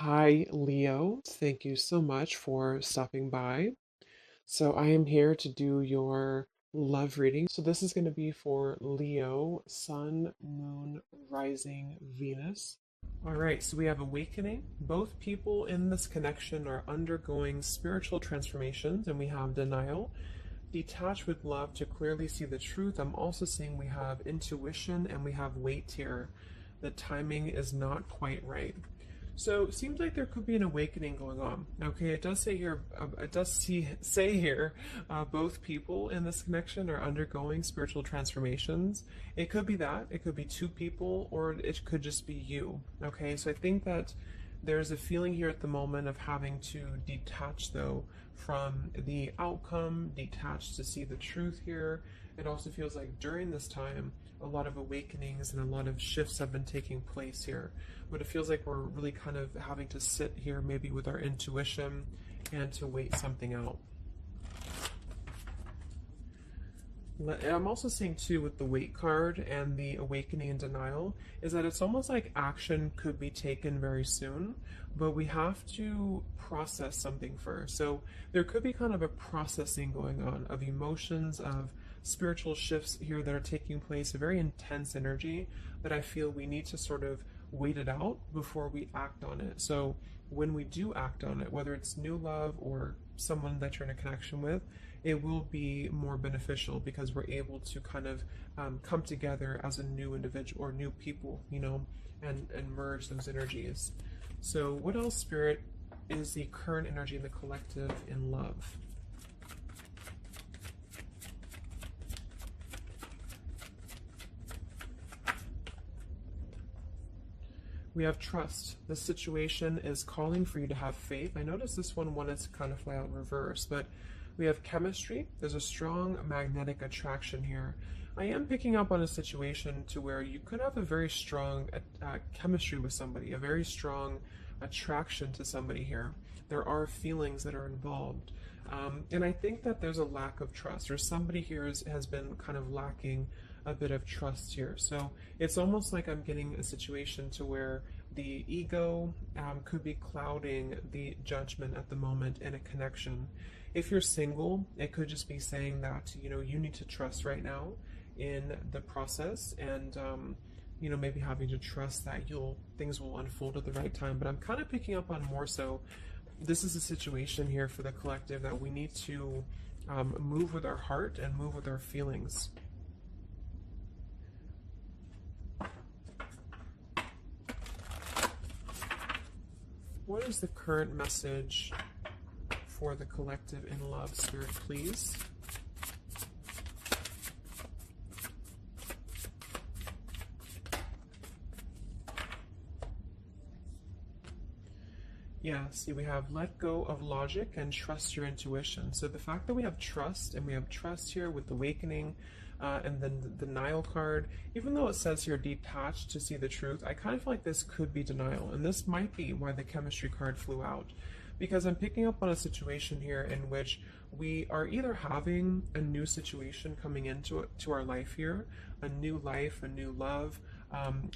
Hi, Leo. Thank you so much for stopping by. So, I am here to do your love reading. So, this is going to be for Leo, Sun, Moon, Rising, Venus. All right, so we have awakening. Both people in this connection are undergoing spiritual transformations, and we have denial. Detach with love to clearly see the truth. I'm also seeing we have intuition and we have weight here. The timing is not quite right. So it seems like there could be an awakening going on. Okay, it does say here, say here, both people in this connection are undergoing spiritual transformations. It could be that, it could be two people, or it could just be you. Okay, so I think that there's a feeling here at the moment of having to detach, though, from the outcome, detach to see the truth here. It also feels like during this time, a lot of awakenings and a lot of shifts have been taking place here. But it feels like we're really kind of having to sit here maybe with our intuition and to wait something out. And I'm also seeing too with the weight card and the awakening and denial is that it's almost like action could be taken very soon, but we have to process something first. So there could be kind of a processing going on of emotions, of spiritual shifts here that are taking place, a very intense energy that I feel we need to sort of wait it out before we act on it. So when we do act on it, whether it's new love or someone that you're in a connection with, it will be more beneficial because we're able to kind of come together as a new individual or new people, and merge those energies. So, what else, Spirit, is the current energy in the collective in love? We have trust. The situation is calling for you to have faith. I noticed this one wanted to kind of fly out in reverse, but we have chemistry. There's a strong magnetic attraction here. I am picking up on a situation to where you could have a very strong chemistry with somebody, a very strong attraction to somebody here. There are feelings that are involved. And I think that there's a lack of trust, or somebody here has been kind of lacking a bit of trust here. So it's almost like I'm getting a situation to where the ego could be clouding the judgment at the moment in a connection. If you're single, it could just be saying that, you need to trust right now in the process and, maybe having to trust that things will unfold at the right time. But I'm kind of picking up on more so this is a situation here for the collective that we need to move with our heart and move with our feelings. What is the current message for the collective in love, Spirit, please? Yeah, see, we have let go of logic and trust your intuition. So the fact that we have trust, and we have trust here with awakening, and then the denial card, even though it says here detached to see the truth, I kind of feel like this could be denial. And this might be why the chemistry card flew out. Because I'm picking up on a situation here in which we are either having a new situation coming to our life here, a new life, a new love,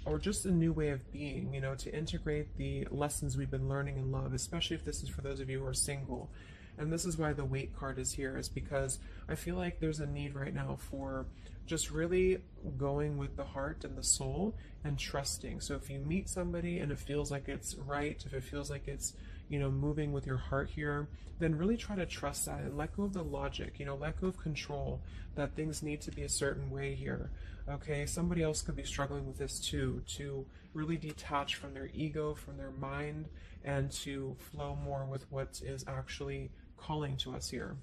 or just a new way of being, to integrate the lessons we've been learning in love, especially if this is for those of you who are single. And this is why the weight card is here, is because I feel like there's a need right now for just really going with the heart and the soul and trusting. So if you meet somebody and it feels like it's right, if it feels like it's, moving with your heart here, then really try to trust that and let go of the logic, let go of control that things need to be a certain way here. Okay, somebody else could be struggling with this too, to really detach from their ego, from their mind, and to flow more with what is actually calling to us here.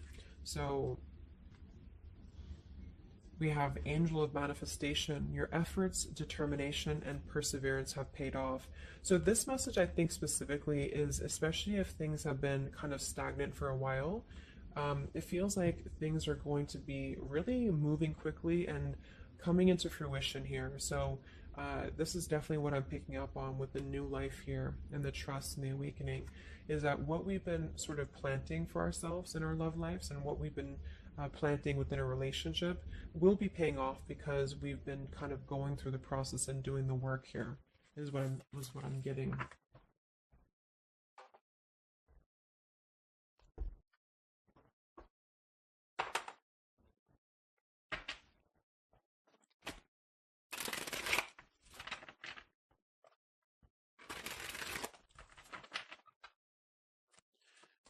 So we have Angel of Manifestation. Your efforts, determination, and perseverance have paid off. So this message, I think specifically, is especially if things have been kind of stagnant for a while, it feels like things are going to be really moving quickly and coming into fruition here. So this is definitely what I'm picking up on with the new life here and the trust and the awakening, is that what we've been sort of planting for ourselves in our love lives and what we've been planting within a relationship will be paying off because we've been kind of going through the process and doing the work here. Is what I'm getting.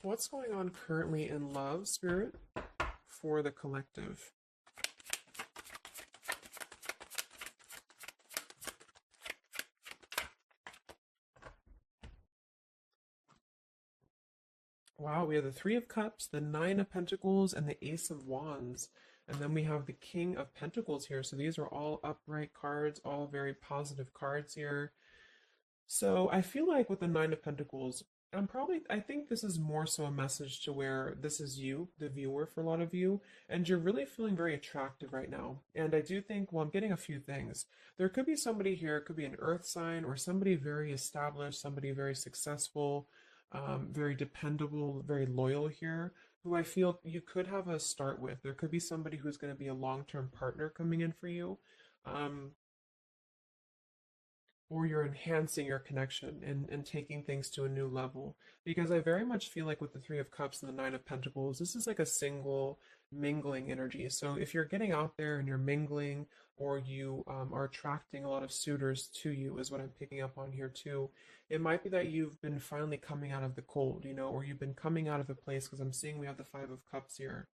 What's going on currently in love, Spirit, for the collective? Wow, we have the Three of Cups, the Nine of Pentacles, and the Ace of Wands. And then we have the King of Pentacles here. So these are all upright cards, all very positive cards here. So I feel like with the Nine of Pentacles, I think this is more so a message to where this is you, the viewer, for a lot of you, and you're really feeling very attractive right now. And I do think, well, I'm getting a few things. There could be somebody here, it could be an earth sign or somebody very established, somebody very successful, very dependable, very loyal here, who I feel you could have a start with. There could be somebody who's going to be a long-term partner coming in for you. Um, or you're enhancing your connection and taking things to a new level. Because I very much feel like with the Three of Cups and the Nine of Pentacles, this is like a single mingling energy. So if you're getting out there and you're mingling, or you are attracting a lot of suitors to you, is what I'm picking up on here too. It might be that you've been finally coming out of the cold, or you've been coming out of a place, because I'm seeing we have the Five of Cups here.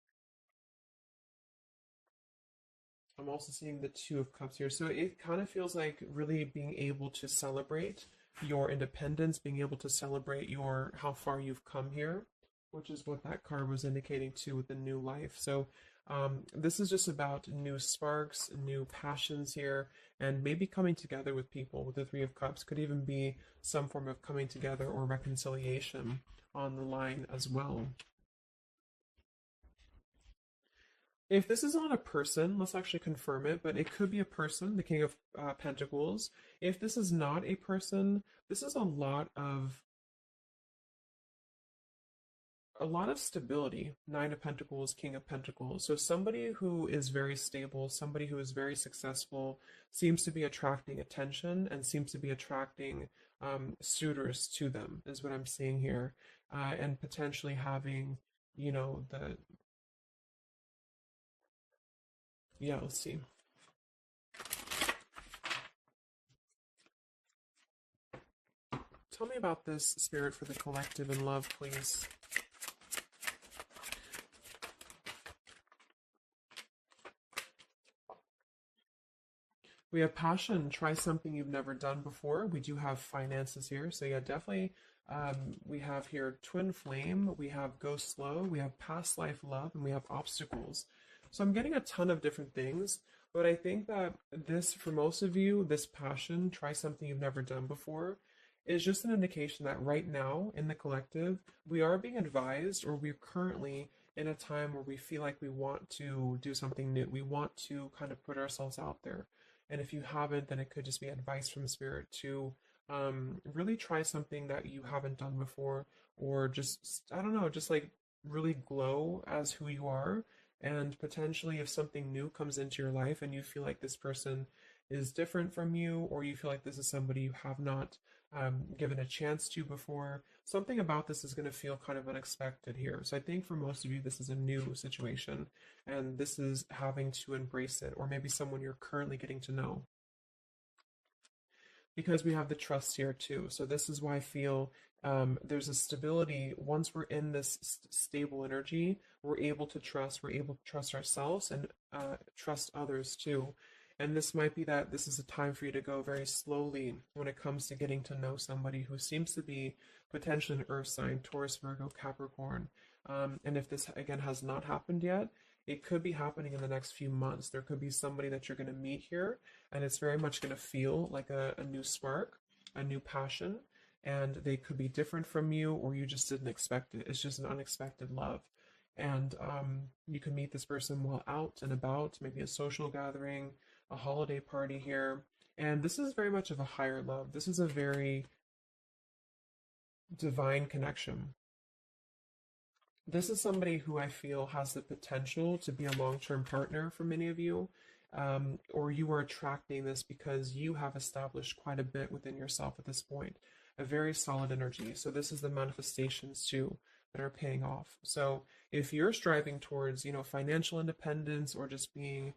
I'm also seeing the Two of Cups here. So it kind of feels like really being able to celebrate your independence, being able to celebrate your how far you've come here, which is what that card was indicating too with the new life. So this is just about new sparks, new passions here, and maybe coming together with people with the Three of Cups. Could even be some form of coming together or reconciliation on the line as well. If this is not a person, let's actually confirm it, but it could be a person, the King of Pentacles. If this is not a person, this is a lot of stability. Nine of Pentacles, King of Pentacles. So somebody who is very stable, somebody who is very successful, seems to be attracting attention and seems to be attracting suitors to them, is what I'm seeing here, and potentially having, the yeah. Let's see. Tell me about this, Spirit, for the collective in love, please. We have passion. Try something you've never done before. We do have finances here. So, yeah, definitely. We have here twin flame. We have go slow. We have past life love. And we have obstacles. So, I'm getting a ton of different things. But I think that this, for most of you, this passion, try something you've never done before, is just an indication that right now in the collective, we are being advised, or we're currently in a time where we feel like we want to do something new. We want to kind of put ourselves out there. And if you haven't, then it could just be advice from Spirit to really try something that you haven't done before, or just, I don't know, just like really glow as who you are. And potentially, if something new comes into your life and you feel like this person is different from you, or you feel like this is somebody you have not given a chance to before, something about this is going to feel kind of unexpected here. So I think for most of you, this is a new situation, and this is having to embrace it, or maybe someone you're currently getting to know. Because we have the trust here too. So this is why I feel there's a stability. Once we're in this stable energy, we're able to trust. We're able to trust ourselves and trust others too. And this might be that this is a time for you to go very slowly when it comes to getting to know somebody who seems to be potentially an earth sign, Taurus, Virgo, Capricorn. And if this again has not happened yet, it could be happening in the next few months. There could be somebody that you're going to meet here, and it's very much going to feel like a new spark, a new passion, and they could be different from you, or you just didn't expect it. It's just an unexpected love. And you can meet this person while out and about, maybe a social gathering, a holiday party here. And this is very much of a higher love. This is a very divine connection. This is somebody who I feel has the potential to be a long-term partner for many of you, or you are attracting this because you have established quite a bit within yourself at this point, a very solid energy. So this is the manifestations too that are paying off. So if you're striving towards, financial independence, or just being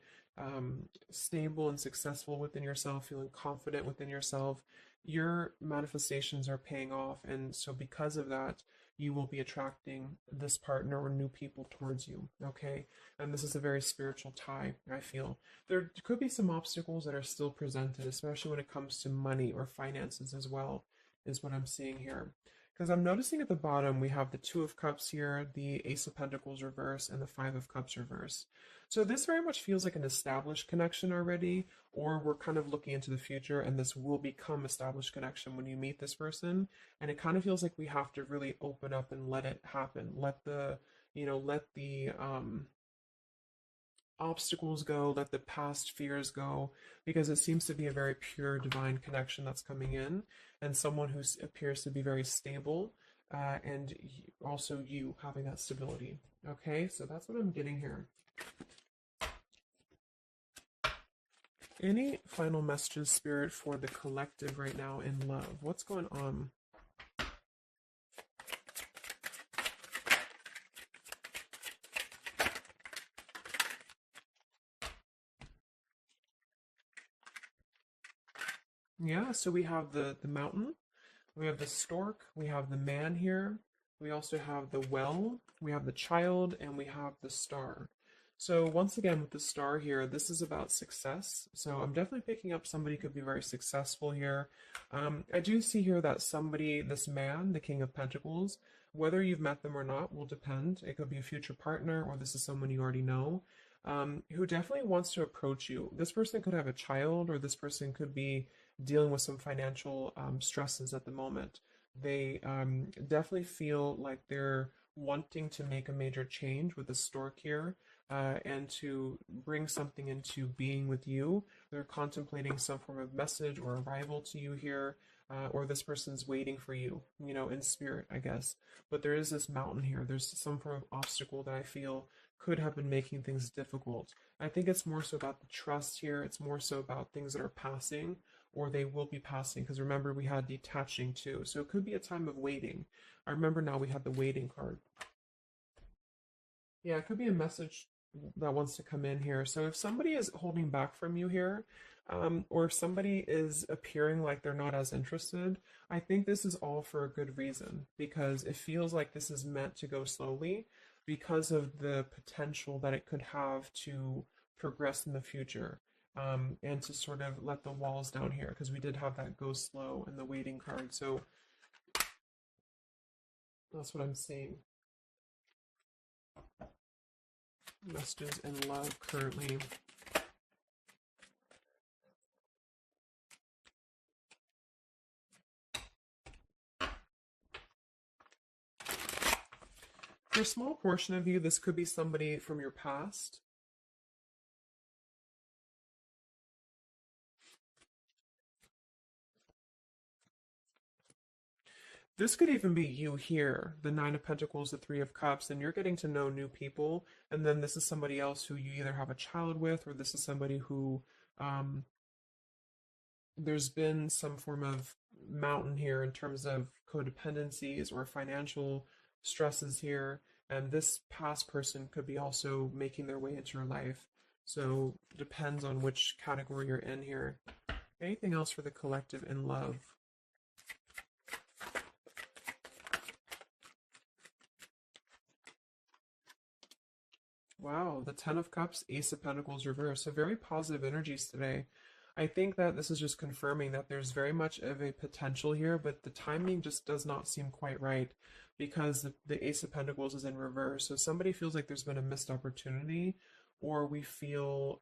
stable and successful within yourself, feeling confident within yourself, your manifestations are paying off. And so because of that, you will be attracting this partner or new people towards you. Okay. And this is a very spiritual tie, I feel. There could be some obstacles that are still presented, especially when it comes to money or finances as well, is what I'm seeing here. Because I'm noticing at the bottom, we have the Two of Cups here, the Ace of Pentacles reverse, and the Five of Cups reverse. So this very much feels like an established connection already, or we're kind of looking into the future and this will become established connection when you meet this person. And it kind of feels like we have to really open up and let it happen. Let the obstacles go, let the past fears go, because it seems to be a very pure divine connection that's coming in, and someone who appears to be very stable, and also you having that stability. Okay, so that's what I'm getting here. Any final messages, Spirit, for the collective right now in love? What's going on? Yeah, so we have the mountain, we have the stork, we have the man here, we also have the well, we have the child, and we have the star. So once again, with the star here, this is about success. So I'm definitely picking up somebody could be very successful here. I do see here that somebody, this man, the King of Pentacles, whether you've met them or not will depend. It could be a future partner, or this is someone you already know, who definitely wants to approach you. This person could have a child, or this person could be dealing with some financial stresses at the moment. They definitely feel like they're wanting to make a major change with the stork here, and to bring something into being with you. They're contemplating some form of message or arrival to you here, or this person's waiting for you, in spirit, I guess. But there is this mountain here. There's some form of obstacle that I feel could have been making things difficult. I think it's more so about the trust here. It's more so about things that are passing, or they will be passing. Because remember, we had detaching too. So it could be a time of waiting. I remember now we had the waiting card. Yeah, it could be a message that wants to come in here. So if somebody is holding back from you here, or if somebody is appearing like they're not as interested, I think this is all for a good reason, because it feels like this is meant to go slowly because of the potential that it could have to progress in the future, and to sort of let the walls down here, because we did have that go slow in the waiting card. So that's what I'm seeing. Messages in love currently. For a small portion of you, this could be somebody from your past. This could even be you here, the Nine of Pentacles, the Three of Cups, and you're getting to know new people. And then this is somebody else who you either have a child with, or this is somebody who um, there's been some form of mountain here in terms of codependencies or financial stresses here. And this past person could be also making their way into your life. So depends on which category you're in here. Anything else for the collective in love? Wow, the Ten of Cups, Ace of Pentacles reverse. So very positive energies today. I think that this is just confirming that there's very much of a potential here, but the timing just does not seem quite right, because the Ace of Pentacles is in reverse. So somebody feels like there's been a missed opportunity, or we feel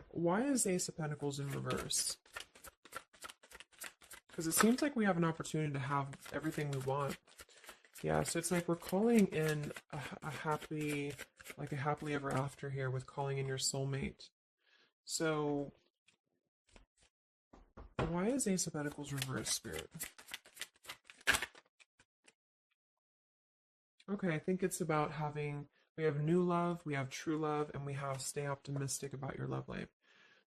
why is Ace of Pentacles in reverse? Because it seems like we have an opportunity to have everything we want. Yeah, so it's like we're calling in a happy, like a happily ever after here, with calling in your soulmate. So why is Ace of Pentacles reverse, Spirit? Okay, I think it's about having, we have new love, we have true love, and we have stay optimistic about your love life.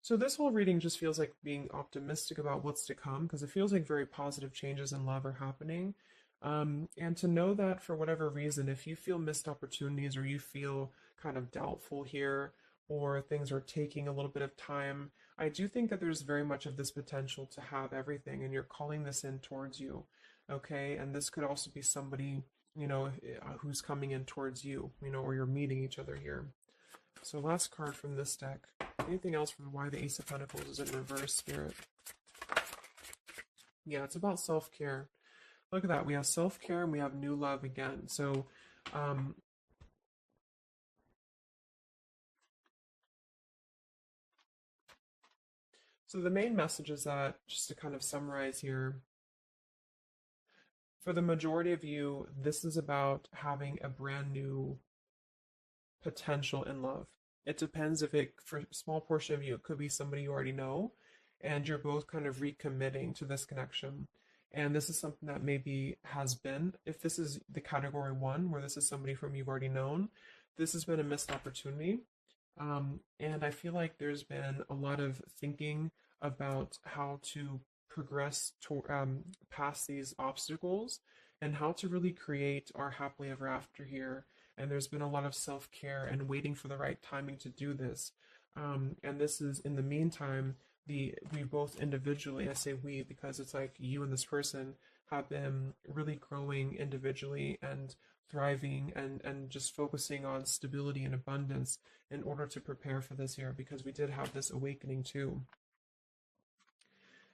So this whole reading just feels like being optimistic about what's to come, because it feels like very positive changes in love are happening. And to know that for whatever reason, if you feel missed opportunities, or you feel kind of doubtful here, or things are taking a little bit of time. I do think that there's very much of this potential to have everything, and you're calling this in towards you, okay? And this could also be somebody, who's coming in towards you, or you're meeting each other here. So last card from this deck. Anything else from why the Ace of Pentacles is in reverse, Spirit? Yeah, it's about self-care. Look at that. We have self-care and we have new love again. So, so the main message is that, just to kind of summarize here, for the majority of you, this is about having a brand new potential in love. It depends if it, for a small portion of you, it could be somebody you already know, and you're both kind of recommitting to this connection. And this is something that maybe has been, if this is the category one, where this is somebody from you've already known, this has been a missed opportunity. And I feel like there's been a lot of thinking about how to progress past these obstacles and how to really create our happily ever after here. And there's been a lot of self care and waiting for the right timing to do this. And this is, in the meantime, we both individually, I say we because it's like you and this person have been really growing individually and thriving and just focusing on stability and abundance in order to prepare for this year, because we did have this awakening too.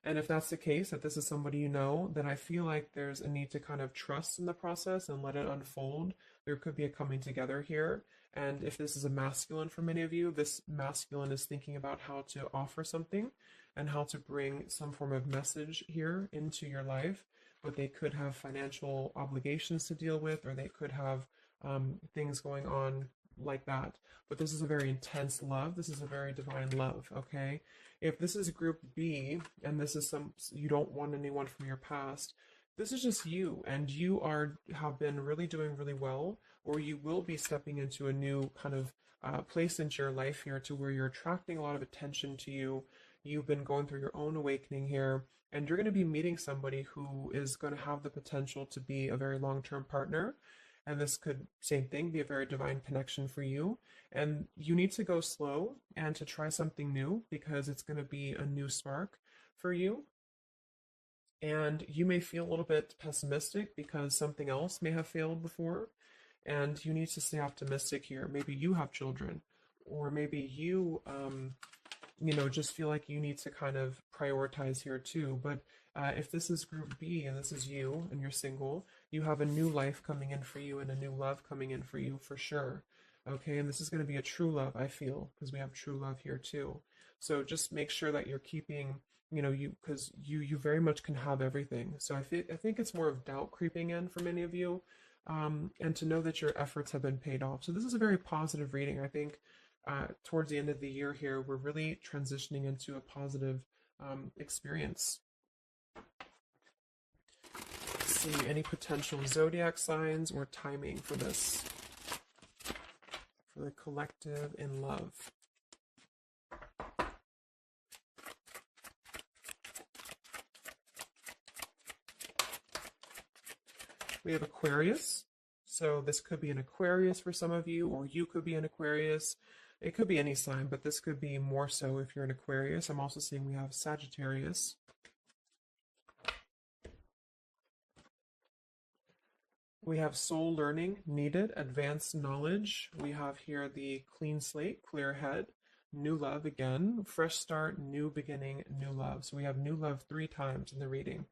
And if that's the case, that this is somebody you know, then I feel like there's a need to kind of trust in the process and let it unfold. There could be a coming together here. And if this is a masculine for many of you, this masculine is thinking about how to offer something and how to bring some form of message here into your life. But they could have financial obligations to deal with, or they could have things going on like that. But this is a very intense love. This is a very divine love, okay? If this is group B and this is you don't want anyone from your past, this is just you, and you have been really doing really well, or you will be stepping into a new kind of place into your life here to where you're attracting a lot of attention to you. You've been going through your own awakening here, and you're going to be meeting somebody who is going to have the potential to be a very long-term partner. And this could, same thing, be a very divine connection for you. And you need to go slow and to try something new, because it's going to be a new spark for you. And you may feel a little bit pessimistic because something else may have failed before. And you need to stay optimistic here. Maybe you have children, or maybe you, just feel like you need to kind of prioritize here too. But if this is group B and this is you and you're single, you have a new life coming in for you and a new love coming in for you for sure. Okay, and this is going to be a true love, I feel, because we have true love here too. So just make sure that you're keeping, because you very much can have everything. So I think it's more of doubt creeping in for many of you, and to know that your efforts have been paid off. So this is a very positive reading. I think towards the end of the year here, we're really transitioning into a positive experience. Let's see, any potential zodiac signs or timing for this, for the collective in love. We have Aquarius. So this could be an Aquarius for some of you, or you could be an Aquarius. It could be any sign, but this could be more so if you're an Aquarius. I'm also seeing we have Sagittarius. We have soul learning needed, advanced knowledge. We have here the clean slate, clear head, new love again, fresh start, new beginning, new love. So we have new love 3 times in the reading.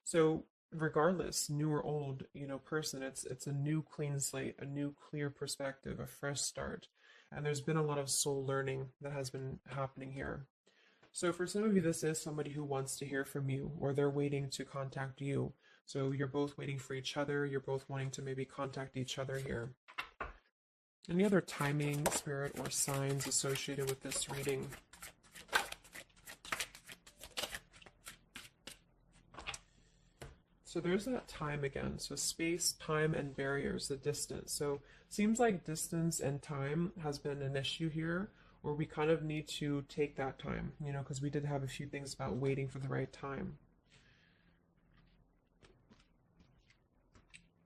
So regardless, new or old, person, it's a new clean slate, a new clear perspective, a fresh start. And there's been a lot of soul learning that has been happening here. So for some of you, this is somebody who wants to hear from you, or they're waiting to contact you. So you're both waiting for each other. You're both wanting to maybe contact each other here. Any other timing, spirit, or signs associated with this reading? So there's that time again. So space, time, and barriers, the distance. So seems like distance and time has been an issue here, or we kind of need to take that time, because we did have a few things about waiting for the right time.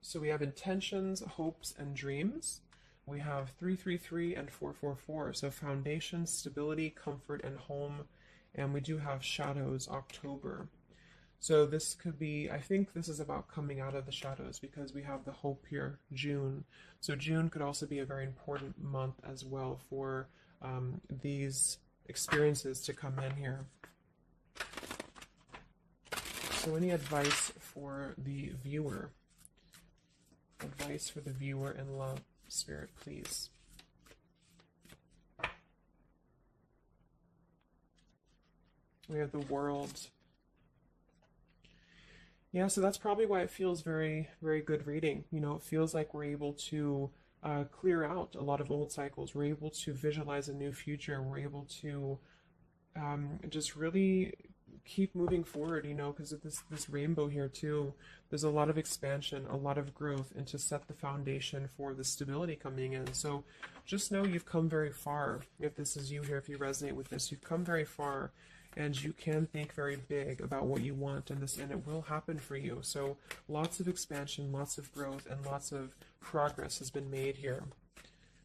So we have intentions, hopes, and dreams. We have 333 and 444. So foundation, stability, comfort, and home. And we do have shadows, October. So this could be, I think this is about coming out of the shadows because we have the hope here, June. So June could also be a very important month as well for these experiences to come in here. So any advice for the viewer? Advice for the viewer in love, Spirit, please. We have the World. Yeah, so that's probably why it feels very, very good reading. You know, it feels like we're able to clear out a lot of old cycles. We're able to visualize a new future. We're able to just really keep moving forward, you know, because of this rainbow here too. There's a lot of expansion, a lot of growth, and to set the foundation for the stability coming in. So just know you've come very far. If this is you here, if you resonate with this, you've come very far. And you can think very big about what you want and it will happen for you. So lots of expansion, lots of growth, and lots of progress has been made here.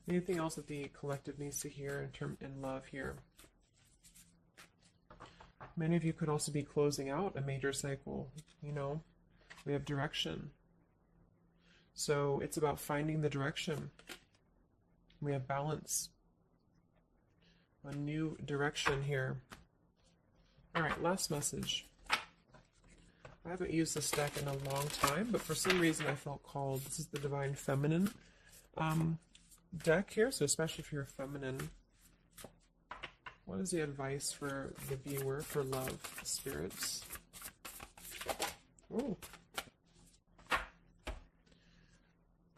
Anything else that the collective needs to hear in love here? Many of you could also be closing out a major cycle. You know, we have direction. So it's about finding the direction. We have balance. A new direction here. All right, last message. I haven't used this deck in a long time, but for some reason I felt called. This is the Divine Feminine deck here, so especially if you're feminine. What is the advice for the viewer for love, spirits? Ooh.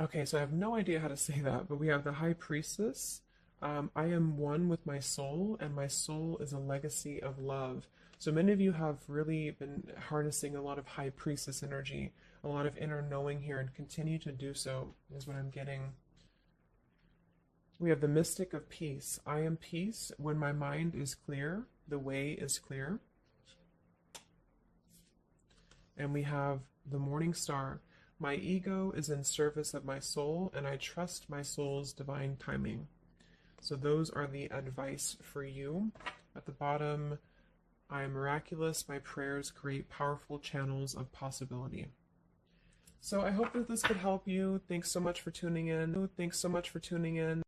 Okay, so I have no idea how to say that, but we have the High Priestess. I am one with my soul, and my soul is a legacy of love. So many of you have really been harnessing a lot of High Priestess energy, a lot of inner knowing here, and continue to do so, is what I'm getting. We have the Mystic of Peace. I am peace. When my mind is clear, the way is clear. And we have the Morning Star. My ego is in service of my soul, and I trust my soul's divine timing. So those are the advice for you. At the bottom, I am miraculous. My prayers create powerful channels of possibility. So I hope that this could help you. Thanks so much for tuning in.